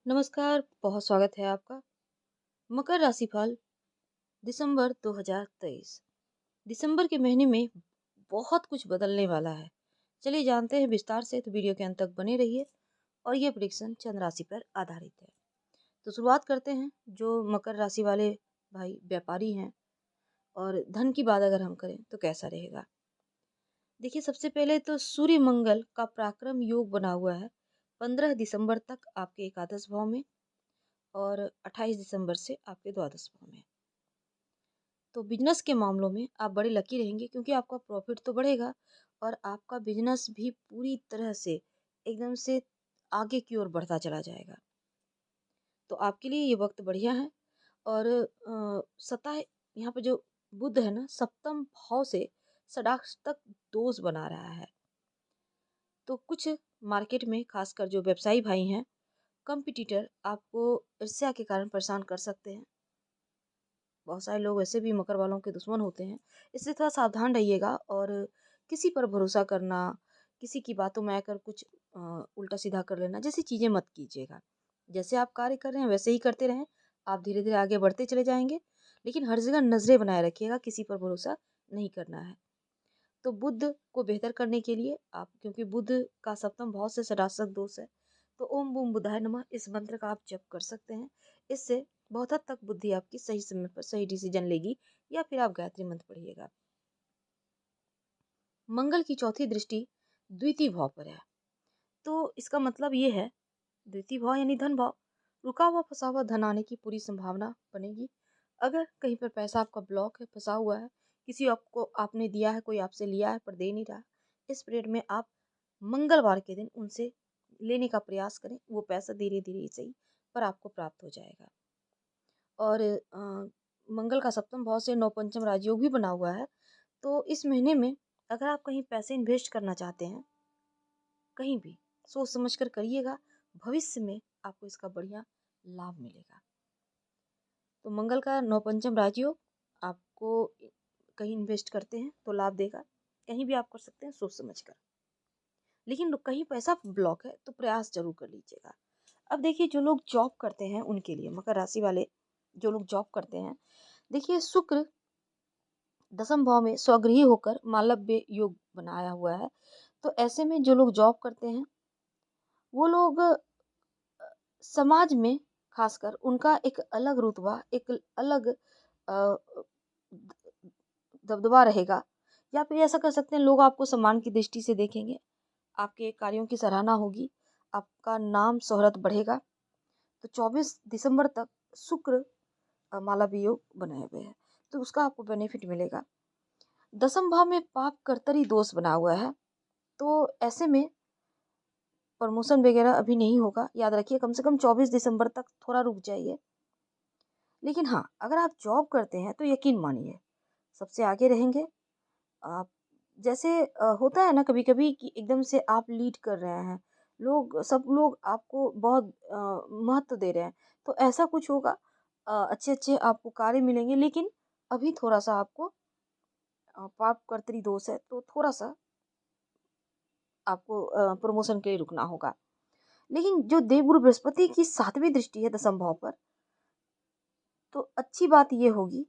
नमस्कार, बहुत स्वागत है आपका। मकर राशिफल दिसंबर 2023। दिसंबर के महीने में बहुत कुछ बदलने वाला है। चलिए जानते हैं विस्तार से, तो वीडियो के अंत तक बने रहिए। और ये प्रेडिक्शन चंद्र राशि पर आधारित है। तो शुरुआत करते हैं। जो मकर राशि वाले भाई व्यापारी हैं और धन की बात अगर हम करें तो कैसा रहेगा। देखिए, सबसे पहले तो सूर्य मंगल का पराक्रम योग बना हुआ है 15 दिसंबर तक आपके एकादश भाव में और 28 दिसंबर से आपके द्वादश भाव में। तो बिजनेस के मामलों में आप बड़े लकी रहेंगे, क्योंकि आपका प्रॉफिट तो बढ़ेगा और आपका बिजनेस भी पूरी तरह से एकदम से आगे की ओर बढ़ता चला जाएगा। तो आपके लिए ये वक्त बढ़िया है। और सतह यहाँ पे जो बुध है ना, सप्तम भाव से षडाष्टक दोष बना रहा है। तो कुछ मार्केट में खासकर जो व्यवसायी भाई हैं, कंपटीटर आपको ईर्ष्या के कारण परेशान कर सकते हैं। बहुत सारे लोग वैसे भी मकर वालों के दुश्मन होते हैं, इसलिए थोड़ा सावधान रहिएगा। और किसी पर भरोसा करना, किसी की बातों में आकर कुछ उल्टा सीधा कर लेना, जैसी चीज़ें मत कीजिएगा। जैसे आप कार्य कर रहे हैं वैसे ही करते रहें, आप धीरे धीरे आगे बढ़ते चले जाएंगे। लेकिन हर जगह नजरें बनाए रखिएगा, किसी पर भरोसा नहीं करना है। तो बुध को बेहतर करने के लिए आप, क्योंकि बुध का सप्तम भाव से षडाष्टक दोष है, तो ओम बूम बुधाय नमः इस मंत्र का आप जप कर सकते हैं। इससे बहुत हद तक बुद्धि आपकी सही समय पर सही डिसीजन लेगी। या फिर आप गायत्री मंत्र पढ़िएगा। मंगल की चौथी दृष्टि द्वितीय भाव पर है, तो इसका मतलब ये है, द्वितीय भाव यानी धन भाव, रुका हुआ फंसा हुआ धन आने की पूरी संभावना बनेगी। अगर कहीं पर पैसा आपका ब्लॉक है, फंसा हुआ है, किसी आपको आपने दिया है, कोई आपसे लिया है पर दे नहीं रहा, इस पीरियड में आप मंगलवार के दिन उनसे लेने का प्रयास करें। वो पैसा धीरे धीरे ही सही पर आपको प्राप्त हो जाएगा। और मंगल का सप्तम भाव से नवपंचम राजयोग भी बना हुआ है। तो इस महीने में अगर आप कहीं पैसे इन्वेस्ट करना चाहते हैं, कहीं भी सोच समझ कर करिएगा, भविष्य में आपको इसका बढ़िया लाभ मिलेगा। तो मंगल का नवपंचम राजयोग आपको कहीं इन्वेस्ट करते हैं तो लाभ देगा, कहीं भी आप कर सकते हैं सोच समझ कर। लेकिन कहीं पैसा ब्लॉक है तो प्रयास जरूर कर लीजिएगा। अब देखिए, जो लोग जॉब करते हैं उनके लिए, मकर राशि वाले जो लोग जॉब करते हैं, देखिए शुक्र दसम भाव में स्वगृही होकर मालव्य योग बनाया हुआ है। तो ऐसे में जो लोग जॉब करते हैं वो लोग समाज में खासकर उनका एक अलग रुतबा, एक अलग अ, दबदबा रहेगा। या फिर ऐसा कर सकते हैं, लोग आपको सम्मान की दृष्टि से देखेंगे, आपके कार्यों की सराहना होगी, आपका नाम शोहरत बढ़ेगा। तो 24 दिसंबर तक शुक्र मालव्य योग बनाए हुए हैं, तो उसका आपको बेनिफिट मिलेगा। दसम भाव में पाप कर्तरी दोष बना हुआ है, तो ऐसे में प्रमोशन वगैरह अभी नहीं होगा। याद रखिए, कम से कम 24 दिसंबर तक थोड़ा रुक जाइए। लेकिन हाँ, अगर आप जॉब करते हैं तो यकीन मानिए सबसे आगे रहेंगे आप। जैसे होता है ना कभी कभी कि एकदम से आप लीड कर रहे हैं, लोग सब लोग आपको बहुत महत्व दे रहे हैं, तो ऐसा कुछ होगा। अच्छे अच्छे आपको कार्य मिलेंगे, लेकिन अभी थोड़ा सा आपको पाप कर्तरी दोष है, तो थोड़ा सा आपको प्रमोशन के लिए रुकना होगा। लेकिन जो देवगुरु बृहस्पति की 7वीं दृष्टि है दसम भाव पर, तो अच्छी बात ये होगी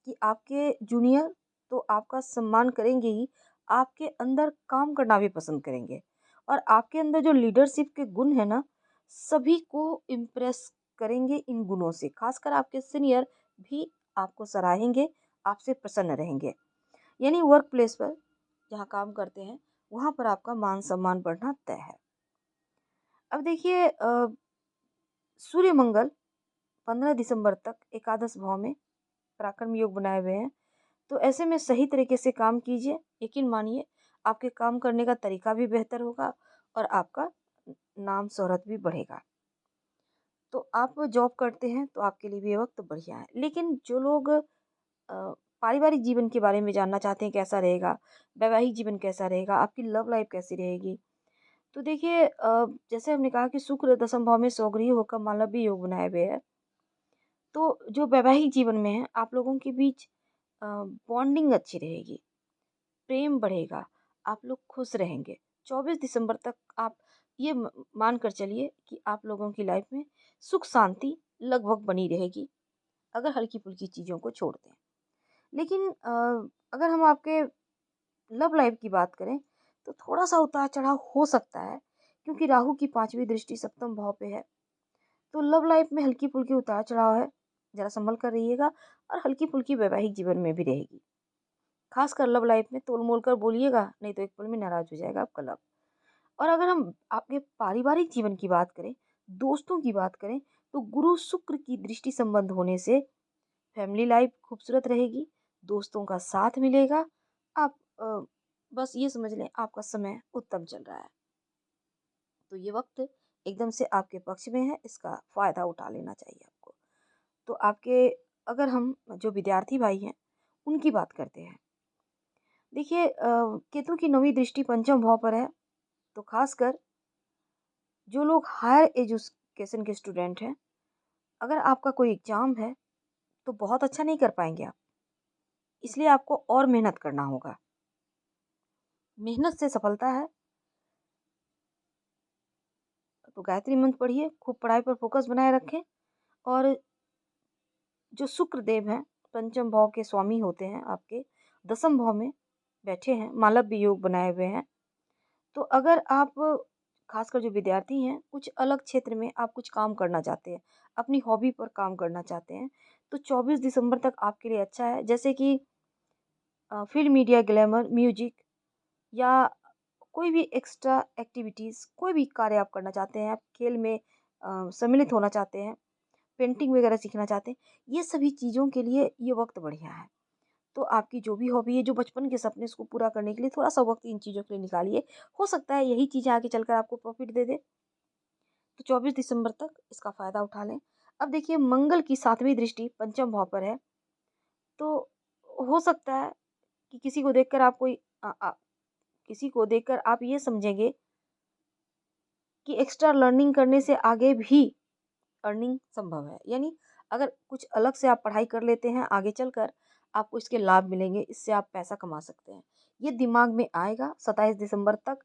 कि आपके जूनियर तो आपका सम्मान करेंगे ही, आपके अंदर काम करना भी पसंद करेंगे। और आपके अंदर जो लीडरशिप के गुण है ना, सभी को इम्प्रेस करेंगे इन गुणों से। खासकर आपके सीनियर भी आपको सराहेंगे, आपसे प्रसन्न रहेंगे। यानी वर्क प्लेस पर जहाँ काम करते हैं वहाँ पर आपका मान सम्मान बढ़ना तय है। अब देखिए, सूर्य मंगल 15 दिसंबर तक एकादश भाव में पराक्रम योग बनाए हुए हैं। तो ऐसे में सही तरीके से काम कीजिए, यकीन मानिए आपके काम करने का तरीका भी बेहतर होगा और आपका नाम शोहरत भी बढ़ेगा। तो आप जॉब करते हैं तो आपके लिए भी ये वक्त बढ़िया है। लेकिन जो लोग पारिवारिक जीवन के बारे में जानना चाहते हैं, कैसा रहेगा, वैवाहिक जीवन कैसा रहेगा, आपकी लव लाइफ कैसी रहेगी, तो देखिए, जैसे हमने कहा कि शुक्र दसम भाव में स्वगृही होकर मालव्य योग बनाए हुए है। तो जो वैवाहिक जीवन में है, आप लोगों के बीच बॉन्डिंग अच्छी रहेगी, प्रेम बढ़ेगा, आप लोग खुश रहेंगे। 24 दिसंबर तक आप ये मान कर चलिए कि आप लोगों की लाइफ में सुख शांति लगभग बनी रहेगी, अगर हल्की-फुल्की चीज़ों को छोड़ दें। लेकिन अगर हम आपके लव लाइफ की बात करें, तो थोड़ा-सा उतार-चढ़ाव हो सकता है, क्योंकि राहु की 5वीं दृष्टि सप्तम भाव पे है। तो लव लाइफ में हल्की-फुल्की उतार-चढ़ाव है, ज़रा सँभल कर रहिएगा और हल्की-फुल्की वैवाहिक जीवन में भी रहेगी। ख़ासकर लव लाइफ में तोल-मोल कर बोलिएगा, नहीं तो एक पल में नाराज़ हो जाएगा आपका लव। और अगर हम आपके पारिवारिक जीवन की बात करें, दोस्तों की बात करें, तो गुरु शुक्र की दृष्टि संबंध होने से फैमिली लाइफ खूबसूरत रहेगी, दोस्तों का साथ मिलेगा। आप बस ये समझ लें आपका समय उत्तम चल रहा है। तो ये वक़्त एकदम से आपके पक्ष में है, इसका फ़ायदा उठा लेना चाहिए आपको। तो आपके अगर हम जो विद्यार्थी भाई हैं, उनकी बात करते हैं। देखिए केतु की 9वीं दृष्टि पंचम भाव पर है, तो ख़ासकर जो लोग हायर एजुकेशन के स्टूडेंट हैं, अगर आपका कोई एग्ज़ाम है, तो बहुत अच्छा नहीं कर पाएँगे आप। इसलिए आपको और मेहनत करना होगा। मेहनत से सफलता है, तो गायत्री मंत्र पढ़िए, खूब पढ़ाई पर फ़ोकस बनाए रखें और जो शुक्र देव हैं, पंचम भाव के स्वामी होते हैं आपके, दसम भाव में बैठे हैं, मालव्य योग बनाए हुए हैं। तो अगर आप खासकर जो विद्यार्थी हैं, कुछ अलग क्षेत्र में आप कुछ काम करना चाहते हैं, अपनी हॉबी पर काम करना चाहते हैं, तो 24 दिसंबर तक आपके लिए अच्छा है। जैसे कि फ़िल्म, मीडिया, ग्लैमर, म्यूज़िक या कोई भी एक्स्ट्रा एक्टिविटीज़, कोई भी कार्य आप करना चाहते हैं, आप खेल में सम्मिलित होना चाहते हैं, पेंटिंग वगैरह सीखना चाहते हैं, ये सभी चीज़ों के लिए ये वक़्त बढ़िया है। तो आपकी जो भी हॉबी है, जो बचपन के सपने, उसको पूरा करने के लिए थोड़ा-सा वक़्त इन चीज़ों के लिए निकालिए। हो सकता है यही चीज़ें आगे चलकर आपको प्रॉफ़िट दे दे। तो 24 दिसंबर तक इसका फ़ायदा उठा लें। अब देखिए मंगल की 7वीं दृष्टि पंचम भाव पर है, तो हो सकता है कि किसी को देखकर आप किसी को देखकर आप ये समझेंगे कि एक्स्ट्रा लर्निंग करने से आगे भी अर्निंग संभव है। यानी अगर कुछ अलग से आप पढ़ाई कर लेते हैं, आगे चलकर आपको इसके लाभ मिलेंगे, इससे आप पैसा कमा सकते हैं। ये दिमाग में आएगा। 27 दिसंबर तक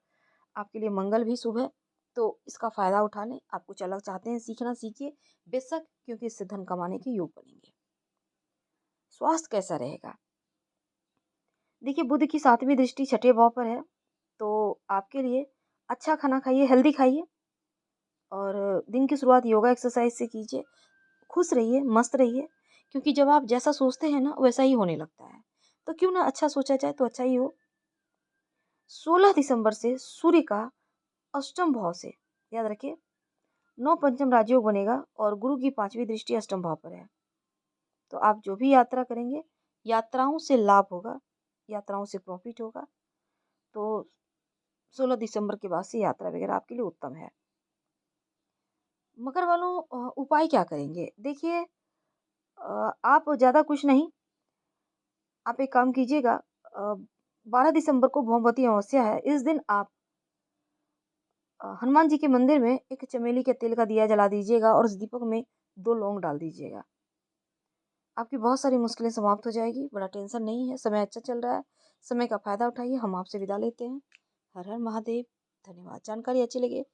आपके लिए मंगल भी शुभ है, तो इसका फ़ायदा उठा लें। आप कुछ अलग चाहते हैं सीखना, सीखिए बेशक, क्योंकि इससे धन कमाने के योग बनेंगे। स्वास्थ्य कैसा रहेगा? देखिए बुध की 7वीं दृष्टि छठे भाव पर है, तो आपके लिए अच्छा खाना खाइए, हेल्दी खाइए और दिन की शुरुआत योगा एक्सरसाइज से कीजिए। खुश रहिए, मस्त रहिए, क्योंकि जब आप जैसा सोचते हैं ना, वैसा ही होने लगता है। तो क्यों ना अच्छा सोचा जाए तो अच्छा ही हो। 16 दिसंबर से सूर्य का अष्टम भाव से, याद रखिए, 9 पंचम राजयोग बनेगा और गुरु की 5वीं दृष्टि अष्टम भाव पर है। तो आप जो भी यात्रा करेंगे, यात्राओं से लाभ होगा, यात्राओं से प्रॉफिट होगा। तो 16 दिसंबर के बाद से यात्रा वगैरह आपके लिए उत्तम है। मकर वालों उपाय क्या करेंगे? देखिए आप ज़्यादा कुछ नहीं, आप एक काम कीजिएगा। 12 दिसंबर को भौमवती अमावस्या है। इस दिन आप हनुमान जी के मंदिर में एक चमेली के तेल का दिया जला दीजिएगा और उस दीपक में 2 लौंग डाल दीजिएगा। आपकी बहुत सारी मुश्किलें समाप्त हो जाएगी, बड़ा टेंशन नहीं है, समय अच्छा चल रहा है। समय का फ़ायदा उठाइए। हम आपसे विदा लेते हैं। हर हर महादेव। धन्यवाद। जानकारी अच्छी लगे